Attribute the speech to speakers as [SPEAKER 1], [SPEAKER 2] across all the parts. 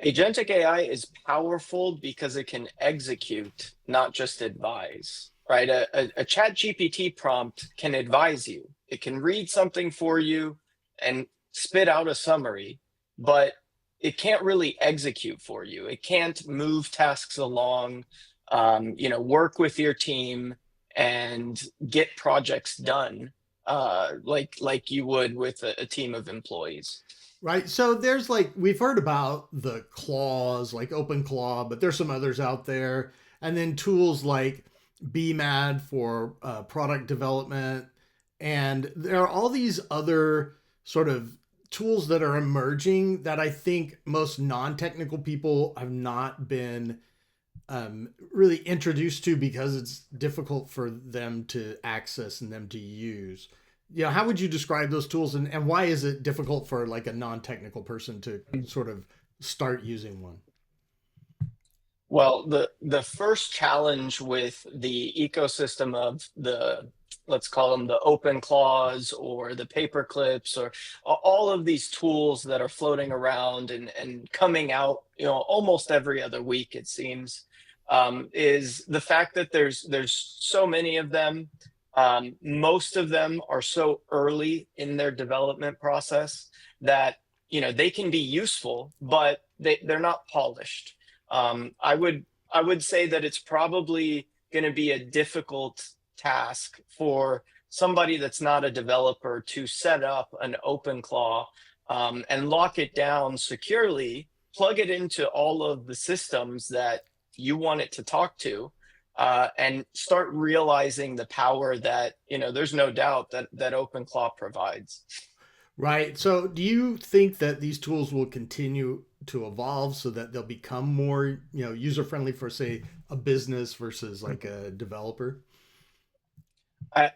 [SPEAKER 1] Agentic AI is powerful because it can execute, not just advise, right? A chat GPT prompt can advise you. It can read something for you and spit out a summary, but it can't really execute for you. It can't move tasks along, work with your team and get projects done like you would with a team of employees.
[SPEAKER 2] Right. So there's like we've heard about the claws like OpenClaw, but there's some others out there, and then tools like BMAD for product development, and there are all these other sort of tools that are emerging that I think most non-technical people have not been really introduced to because it's difficult for them to access and them to use. Yeah, how would you describe those tools, and why is it difficult for like a non-technical person to sort of start using one?
[SPEAKER 1] Well, the first challenge with the ecosystem of let's call them the open claws or the paper clips or all of these tools that are floating around and coming out, almost every other week, it seems, is the fact that there's so many of them. Most of them are so early in their development process that they can be useful, but they're not polished. I would say that it's probably going to be a difficult task for somebody that's not a developer to set up an OpenClaw and lock it down securely, plug it into all of the systems that you want it to talk to, and start realizing the power that there's no doubt that OpenClaw provides.
[SPEAKER 2] Right. So, do you think that these tools will continue to evolve so that they'll become more, user friendly for, say, a business versus like a developer?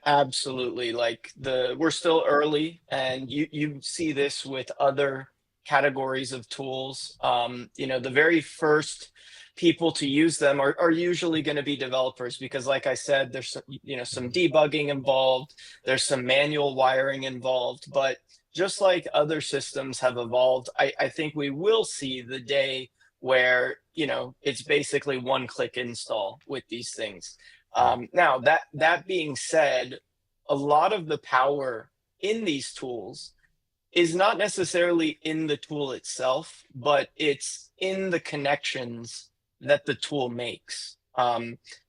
[SPEAKER 1] Absolutely. Like we're still early, and you see this with other categories of tools. The very first people to use them are usually going to be developers because, like I said, there's some debugging involved, there's some manual wiring involved, but just like other systems have evolved, I think we will see the day where it's basically one-click install with these things. Now that being said, a lot of the power in these tools is not necessarily in the tool itself, but it's in the connections that the tool makes.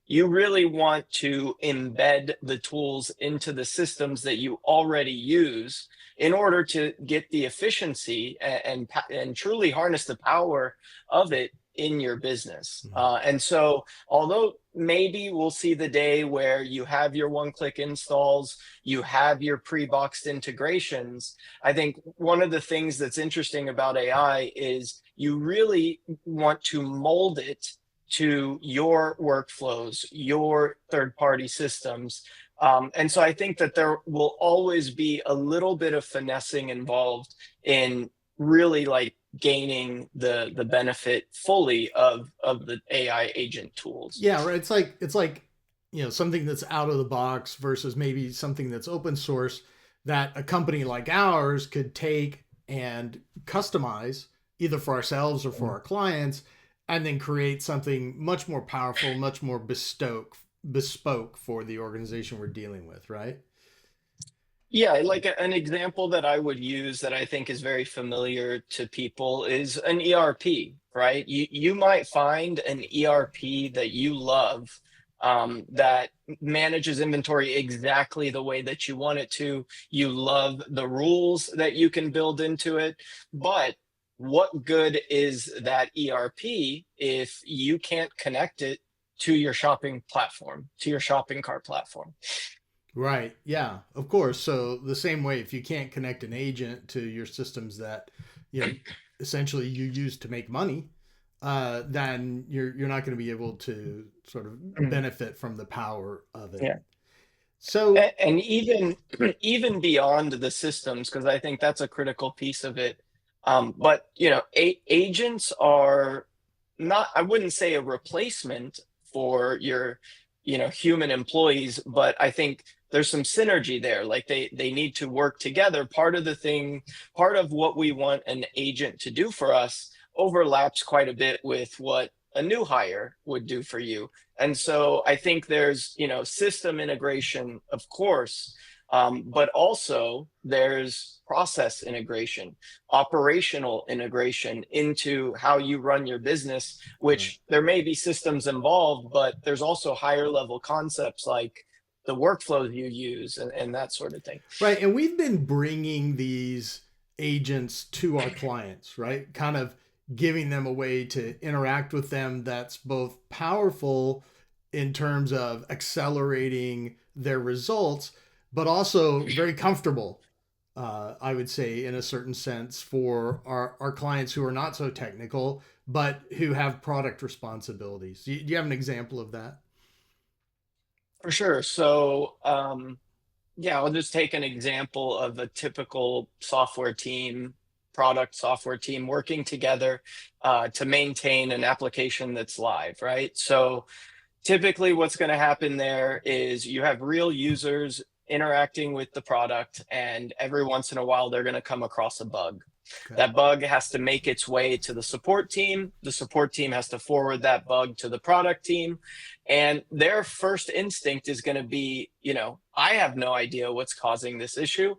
[SPEAKER 1] You really want to embed the tools into the systems that you already use in order to get the efficiency and truly harness the power of it in your business. And so, although maybe we'll see the day where you have your one-click installs, you have your pre-boxed integrations, I think one of the things that's interesting about AI is you really want to mold it to your workflows, your third-party systems. And so I think that there will always be a little bit of finessing involved in really like gaining the benefit fully of the AI agent tools.
[SPEAKER 2] Yeah, right. It's like something that's out of the box versus maybe something that's open source that a company like ours could take and customize either for ourselves or for our clients, and then create something much more powerful, much more bespoke for the organization we're dealing with, right?
[SPEAKER 1] Yeah, like an example that I would use that I think is very familiar to people is an ERP, right? You might find an ERP that you love, that manages inventory exactly the way that you want it to. You love the rules that you can build into it, but what good is that ERP if you can't connect it to your shopping platform, to your shopping cart platform?
[SPEAKER 2] Right. Yeah, of course. So the same way, if you can't connect an agent to your systems that, you know, essentially you use to make money, then you're not going to be able to sort of benefit from the power of it.
[SPEAKER 1] Yeah.
[SPEAKER 2] So
[SPEAKER 1] And even even beyond the systems, because I think that's a critical piece of it. But agents are not, I wouldn't say a replacement for your human employees, but I think there's some synergy there. Like they need to work together. Part of what we want an agent to do for us overlaps quite a bit with what a new hire would do for you. And so I think there's, system integration, of course, but also there's process integration, operational integration into how you run your business,
[SPEAKER 2] Right.
[SPEAKER 1] which there may be systems involved, but there's also higher level concepts like the workflows you use and that sort of thing.
[SPEAKER 2] Right. And we've been bringing these agents to our clients, right? Kind of giving them a way to interact with them that's both powerful in terms of accelerating their results, but also very comfortable, I would say, in a certain sense, for our clients who are not so technical, but who have product responsibilities. Do you have an example of that?
[SPEAKER 1] For sure. So, yeah, I'll just take an example of a typical software team, product software team working together to maintain an application that's live, right? So typically what's going to happen there is you have real users interacting with the product, and every once in a while they're going to come across a bug.
[SPEAKER 2] Okay.
[SPEAKER 1] That bug has to make its way to the support team. The support team has to forward that bug to the product team. And their first instinct is going to be, I have no idea what's causing this issue.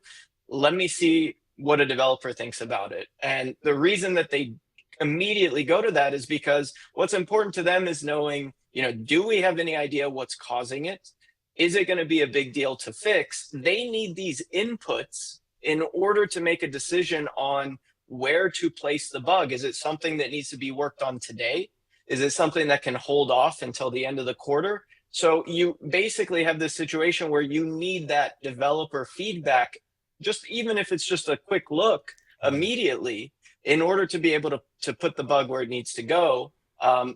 [SPEAKER 1] Let me see what a developer thinks about it. And the reason that they immediately go to that is because what's important to them is knowing, do we have any idea what's causing it? Is it going to be a big deal to fix? They need these inputs in order to make a decision on where to place the bug. Is it something that needs to be worked on today? Is it something that can hold off until the end of the quarter? So you basically have this situation where you need that developer feedback, just even if it's just a quick look
[SPEAKER 2] Right.
[SPEAKER 1] immediately, in order to be able to put the bug where it needs to go.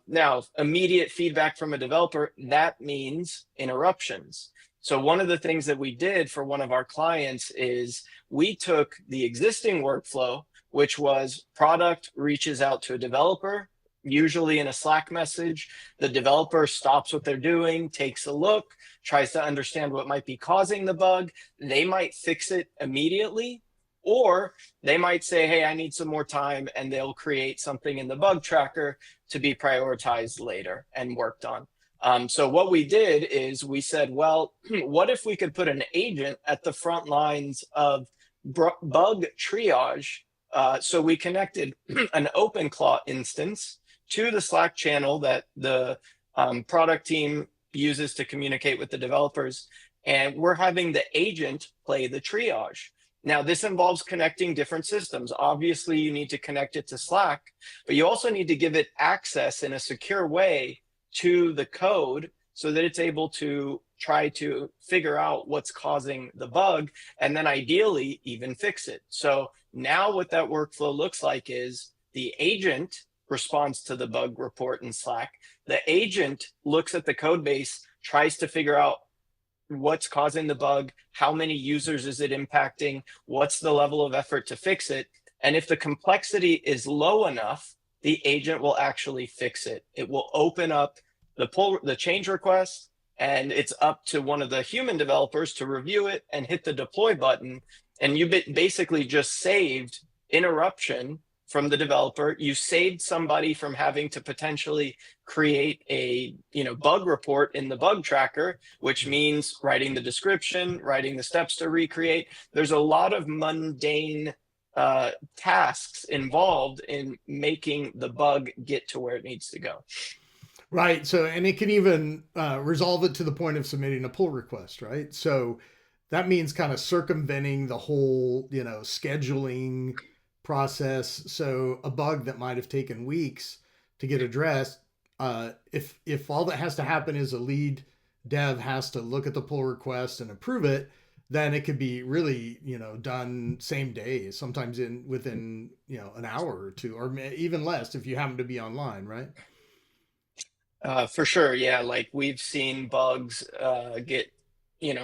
[SPEAKER 1] Now, immediate feedback from a developer, that means interruptions. So one of the things that we did for one of our clients is we took the existing workflow, which was product reaches out to a developer, usually in a Slack message. The developer stops what they're doing, takes a look, tries to understand what might be causing the bug. They might fix it immediately, or they might say, hey, I need some more time, and they'll create something in the bug tracker to be prioritized later and worked on. So what we did is we said, well, what if we could put an agent at the front lines of bug triage? So we connected an OpenClaw instance to the Slack channel that the product team uses to communicate with the developers. And we're having the agent play the triage. Now, this involves connecting different systems. Obviously, you need to connect it to Slack, but you also need to give it access in a secure way to the code so that it's able to try to figure out what's causing the bug and then ideally even fix it. So now what that workflow looks like is the agent responds to the bug report in Slack. The agent looks at the code base, tries to figure out what's causing the bug, how many users is it impacting, what's the level of effort to fix it. And if the complexity is low enough, the agent will actually fix it. It will open up the change request, and it's up to one of the human developers to review it and hit the deploy button. And you basically just saved interruption from the developer. You saved somebody from having to potentially create a bug report in the bug tracker, which means writing the description, writing the steps to recreate. There's a lot of mundane tasks involved in making the bug get to where it needs to go.
[SPEAKER 2] Right. So, and it can even resolve it to the point of submitting a pull request, right? So that means kind of circumventing the whole, scheduling process. So a bug that might have taken weeks to get addressed, if all that has to happen is a lead dev has to look at the pull request and approve it, then it could be really, done same day, sometimes within, an hour or two, or even less if you happen to be online, right?
[SPEAKER 1] For sure, yeah. Like we've seen bugs get,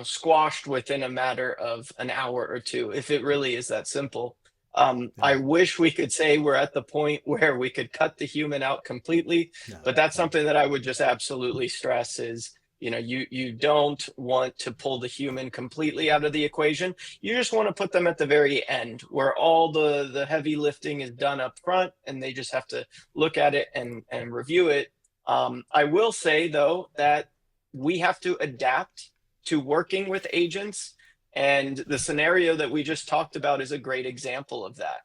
[SPEAKER 1] squashed within a matter of an hour or two, if it really is that simple. I
[SPEAKER 2] Yeah.
[SPEAKER 1] wish we could say we're at the point where we could cut the human out completely,
[SPEAKER 2] No.
[SPEAKER 1] but that's
[SPEAKER 2] No.
[SPEAKER 1] something that I would just absolutely stress is You don't want to pull the human completely out of the equation. You just want to put them at the very end where all the heavy lifting is done up front and they just have to look at it and review it. I will say, though, that we have to adapt to working with agents. And the scenario that we just talked about is a great example of that.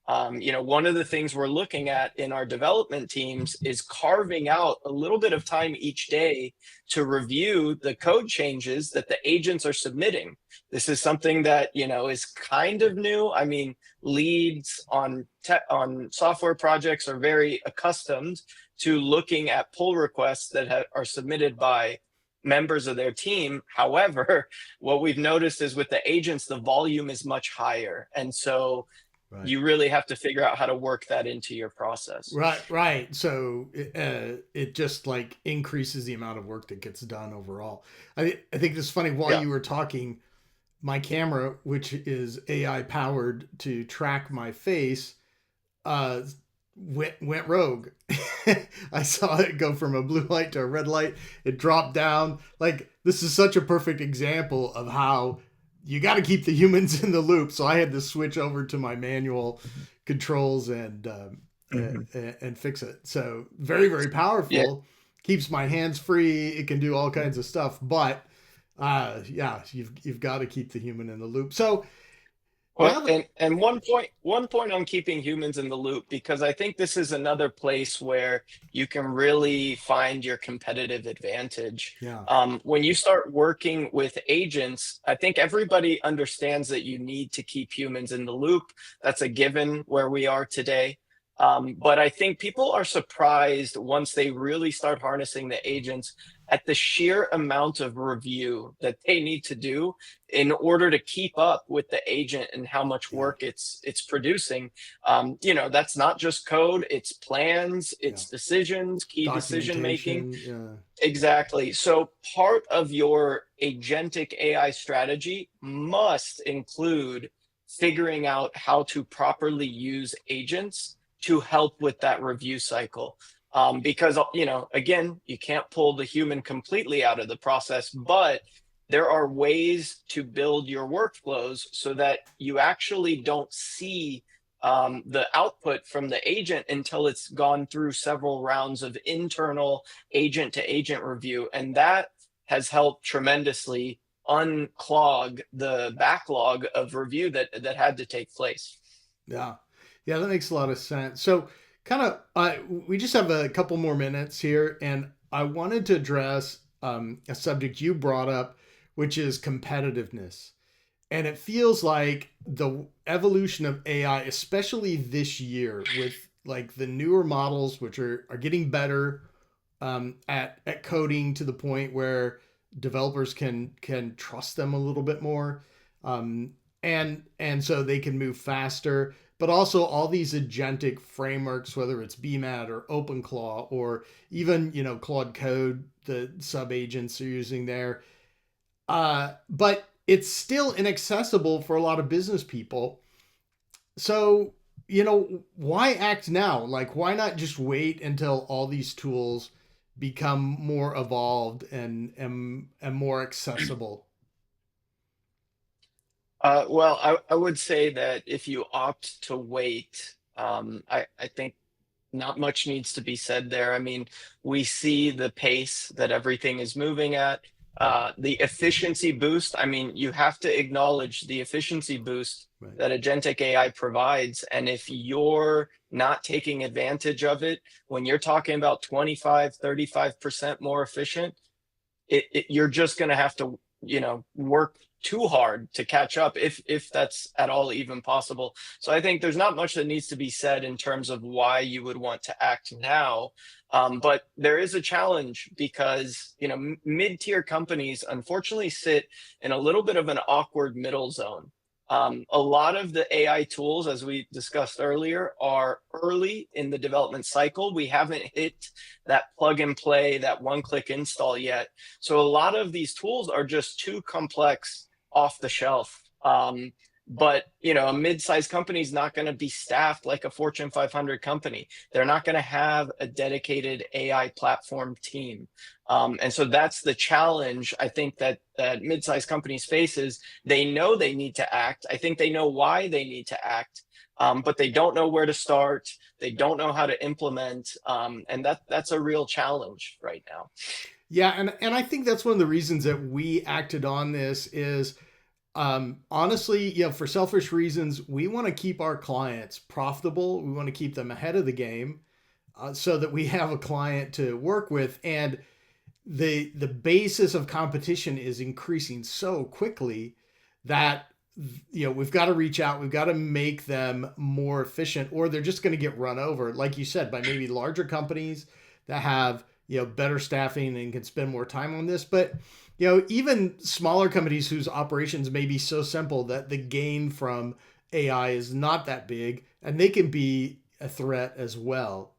[SPEAKER 1] One of the things we're looking at in our development teams is carving out a little bit of time each day to review the code changes that the agents are submitting. This is something that, is kind of new. I mean, leads on software projects are very accustomed to looking at pull requests that are submitted by members of their team. However, what we've noticed is with the agents, the volume is much higher. And so
[SPEAKER 2] Right.
[SPEAKER 1] you really have to figure out how to work that into your process.
[SPEAKER 2] Right. So it just like increases the amount of work that gets done overall. I think it's funny while
[SPEAKER 1] Yeah.
[SPEAKER 2] you were talking, my camera, which is AI powered to track my face, uh, went rogue. I saw it go from a blue light to a red light. It dropped down. Like this is such a perfect example of how you got to keep the humans in the loop. So I had to switch over to my manual controls
[SPEAKER 1] Mhm.
[SPEAKER 2] and fix it. So very very
[SPEAKER 1] Yeah.
[SPEAKER 2] powerful. Keeps my hands free. It can do all kinds of stuff. But yeah, you've got to keep the human in the loop. So
[SPEAKER 1] Well,
[SPEAKER 2] now that
[SPEAKER 1] and one point on keeping humans in the loop, because I think this is another place where you can really find your competitive advantage.
[SPEAKER 2] yeah
[SPEAKER 1] When you start working with agents, I think everybody understands that you need to keep humans in the loop. That's a given where we are today. But I think people are surprised once they really start harnessing the agents at the sheer amount of review that they need to do in order to keep up with the agent and how much
[SPEAKER 2] yeah
[SPEAKER 1] work it's producing. That's not just code, it's plans,
[SPEAKER 2] yeah
[SPEAKER 1] it's decisions, key decision making.
[SPEAKER 2] documentation. Yeah.
[SPEAKER 1] Exactly. So part of your agentic AI strategy must include figuring out how to properly use agents to help with that review cycle. Because, again, you can't pull the human completely out of the process, but there are ways to build your workflows so that you actually don't see the output from the agent until it's gone through several rounds of internal agent to agent review. And that has helped tremendously unclog the backlog of review that had to take place.
[SPEAKER 2] Yeah. Yeah, that makes a lot of sense. So, kind of, we just have a couple more minutes here, and I wanted to address a subject you brought up, which is competitiveness. And it feels like the evolution of AI, especially this year, with like the newer models, which are getting better at coding to the point where developers can trust them a little bit more, and so they can move faster. But also all these agentic frameworks, whether it's BMAD or OpenClaw or even Claude Code, the sub agents are using there. But it's still inaccessible for a lot of business people. So why act now? Like, why not just wait until all these tools become more evolved and more accessible?
[SPEAKER 1] Well, I would say that if you opt to wait, I think not much needs to be said there. I mean, we see the pace that everything is moving at, the efficiency boost. I mean, you have to acknowledge the efficiency boost
[SPEAKER 2] Right.
[SPEAKER 1] that Agentic AI provides. And if you're not taking advantage of it, when you're talking about 25, 35% more efficient, you're just going to have to work too hard to catch up, if that's at all even possible. So I think there's not much that needs to be said in terms of why you would want to act now. But there is a challenge because mid-tier companies unfortunately sit in a little bit of an awkward middle zone. A lot of the AI tools, as we discussed earlier, are early in the development cycle. We haven't hit that plug and play, that one-click install yet. So a lot of these tools are just too complex off the shelf. But a mid-sized company is not going to be staffed like a Fortune 500 company. They're not going to have a dedicated AI platform team. And so that's the challenge I think that mid-sized companies face is they know they need to act. I think they know why they need to act, but they don't know where to start. They don't know how to implement, and that's a real challenge right now.
[SPEAKER 2] Yeah, and I think that's one of the reasons that we acted on this is honestly, for selfish reasons, we want to keep our clients profitable. We want to keep them ahead of the game so that we have a client to work with. And the basis of competition is increasing so quickly that we've got to reach out, we've got to make them more efficient, or they're just going to get run over, like you said, by maybe larger companies that have better staffing and can spend more time on this. But even smaller companies whose operations may be so simple that the gain from AI is not that big, and they can be a threat as well.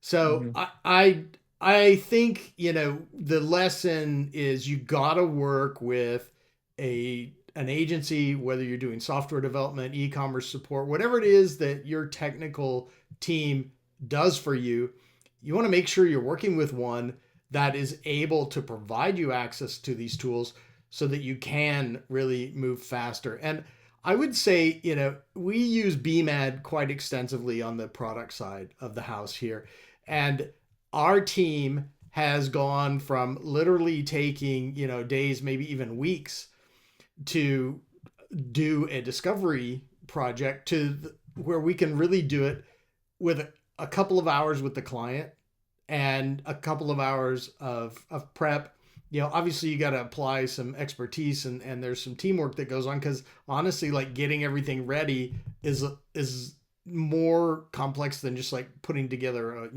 [SPEAKER 2] So
[SPEAKER 1] Mhm.
[SPEAKER 2] I think the lesson is you got to work with an agency, whether you're doing software development, e-commerce support, whatever it is that your technical team does for you. You want to make sure you're working with one that is able to provide you access to these tools so that you can really move faster. And I would say, we use BMAD quite extensively on the product side of the house here. And our team has gone from literally taking, days, maybe even weeks to do a discovery project where we can really do it with a couple of hours with the client and a couple of hours of prep. Obviously you got to apply some expertise and there's some teamwork that goes on because honestly, like getting everything ready is more complex than just like putting together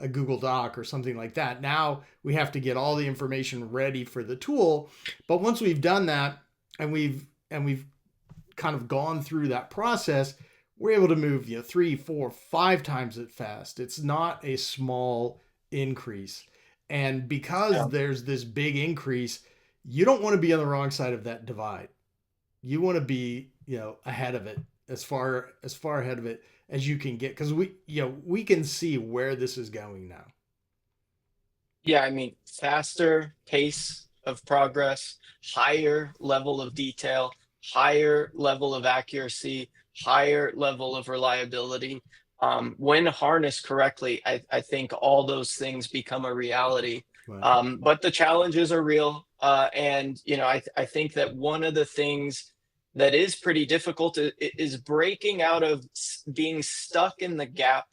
[SPEAKER 2] a Google Doc or something like that. Now we have to get all the information ready for the tool. But once we've done that and we've kind of gone through that process, we're able to move 3, 4, 5 times as fast. It's not a small increase. And because
[SPEAKER 1] Yeah.
[SPEAKER 2] there's this big increase, you don't want to be on the wrong side of that divide. You want to be, ahead of it, as far ahead of it as you can get, because we can see where this is going now.
[SPEAKER 1] Yeah, I mean, faster pace of progress, higher level of detail, higher level of accuracy, higher level of reliability. When harnessed correctly, I think all those things become a reality.
[SPEAKER 2] Right.
[SPEAKER 1] But the challenges are real. And, I think that one of the things that is pretty difficult is breaking out of being stuck in the gap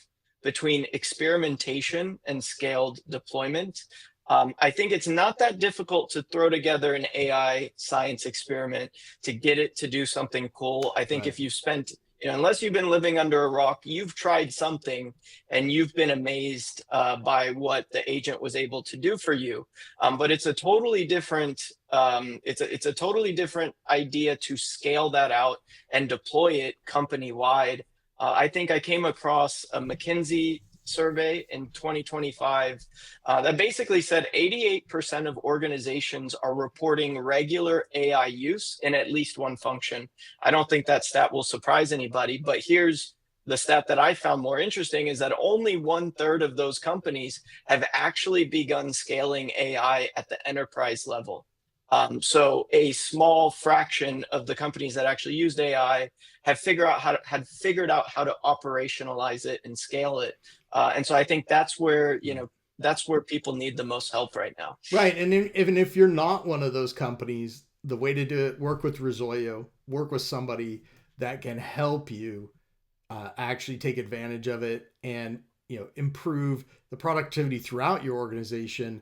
[SPEAKER 1] between experimentation and scaled deployment. I think it's not that difficult to throw together an AI science experiment to get it to do something cool. I think
[SPEAKER 2] Right.
[SPEAKER 1] if you spent, unless you've been living under a rock, you've tried something and you've been amazed by what the agent was able to do for you. But it's a totally different, it's a totally different idea to scale that out and deploy it company wide. I think I came across a McKinsey survey in 2025 that basically said 88% of organizations are reporting regular AI use in at least one function. I don't think that stat will surprise anybody, but here's the stat that I found more interesting is that only 1/3 of those companies have actually begun scaling AI at the enterprise level. So a small fraction of the companies that actually used AI had figured out how to operationalize it and scale it. And so I think that's where that's where people need the most help right now.
[SPEAKER 2] Right. And even if you're not one of those companies, the way to do it, work with Razoyo, work with somebody that can help you actually take advantage of it and improve the productivity throughout your organization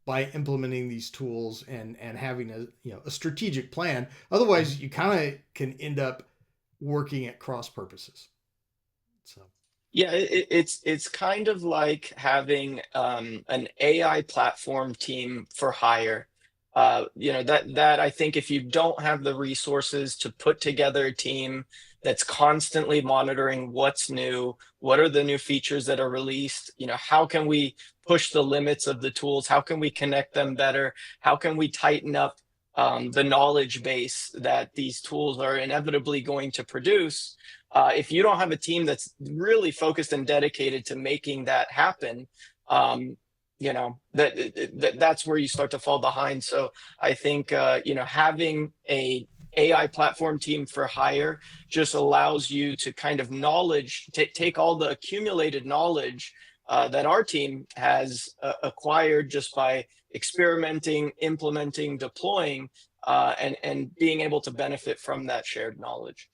[SPEAKER 2] by implementing these tools and having a strategic plan. Otherwise, you kind of can end up working at cross purposes. So
[SPEAKER 1] Yeah, it's kind of like having an AI platform team for hire. That I think if you don't have the resources to put together a team that's constantly monitoring what's new, what are the new features that are released, how can we push the limits of the tools, how can we connect them better, how can we tighten up the knowledge base that these tools are inevitably going to produce. If you don't have a team that's really focused and dedicated to making that happen, you know, that's where you start to fall behind. So I think you know, having a AI platform team for hire just allows you to kind of take all the accumulated knowledge that our team has acquired just by experimenting, implementing, deploying, and being able to benefit from that shared knowledge.